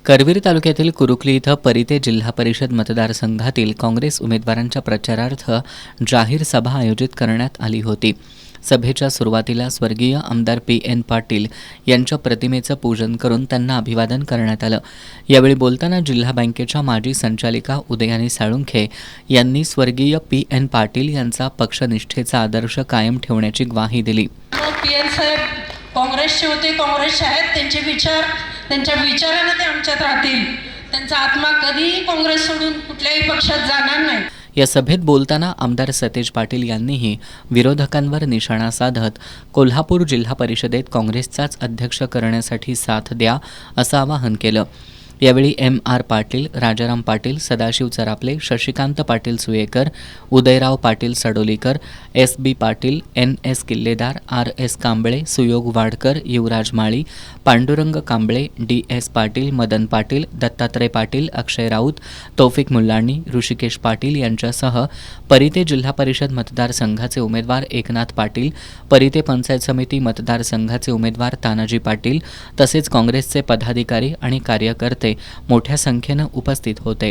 करवीर तालुक्यातील कुरुकली इथं परिते जिल्हा परिषद मतदारसंघातील काँग्रेस उमेदवारांच्या प्रचारार्थ जाहीर सभा आयोजित करण्यात आली होती. सभेच्या सुरुवातीला स्वर्गीय आमदार पी.एन. पाटील यांच्या प्रतिमेचं पूजन करून त्यांना अभिवादन करण्यात आलं. यावेळी बोलताना जिल्हा बँकेच्या माजी संचालिका उदयानी साळुंखे यांनी स्वर्गीय पी.एन. पाटील यांचा पक्षनिष्ठेचा आदर्श कायम ठेवण्याची ग्वाही दिली. पी.एन. साहेब काँग्रेसचे होते, काँग्रेसचे आहेत. त्यांच्या विचाराने ते आमच्यात राहतील. त्यांचा आत्मा कधीही काँग्रेस सोडून कुठल्याही पक्षात जाणार नाही. या सभेत बोलताना आमदार सतेज पाटील यांनीही विरोधकांवर निशाणा साधत कोल्हापूर जिल्हा परिषदेत काँग्रेसचाच अध्यक्ष करण्यासाठी साथ द्या असं आवाहन केलं. यावेळी MR. Patil, Rajaram Patil, Sadashiv Charapale, Shashikant Patil Suyekar, Udayrao Patil Sadolikar, SB. Patil, NS. Killedar, RS. Kamble, Suyog Wadkar, Yuvraj Mali, Pandurang Kamble, DS. Patil, Madan Patil, Dattatray Patil, Akshay Raut, Taufiq Mullani, Rushikesh Patil यांच्यासह परिते जिल्हा परिषद मतदारसंघाचे उमेदवार एकनाथ पाटील, परिते पंचायत समिती मतदारसंघाचे उमेदवार तानाजी पाटील तसेच काँग्रेसचे पदाधिकारी आणि कार्यकर्ते मोठ्या संख्येनं उपस्थित होते.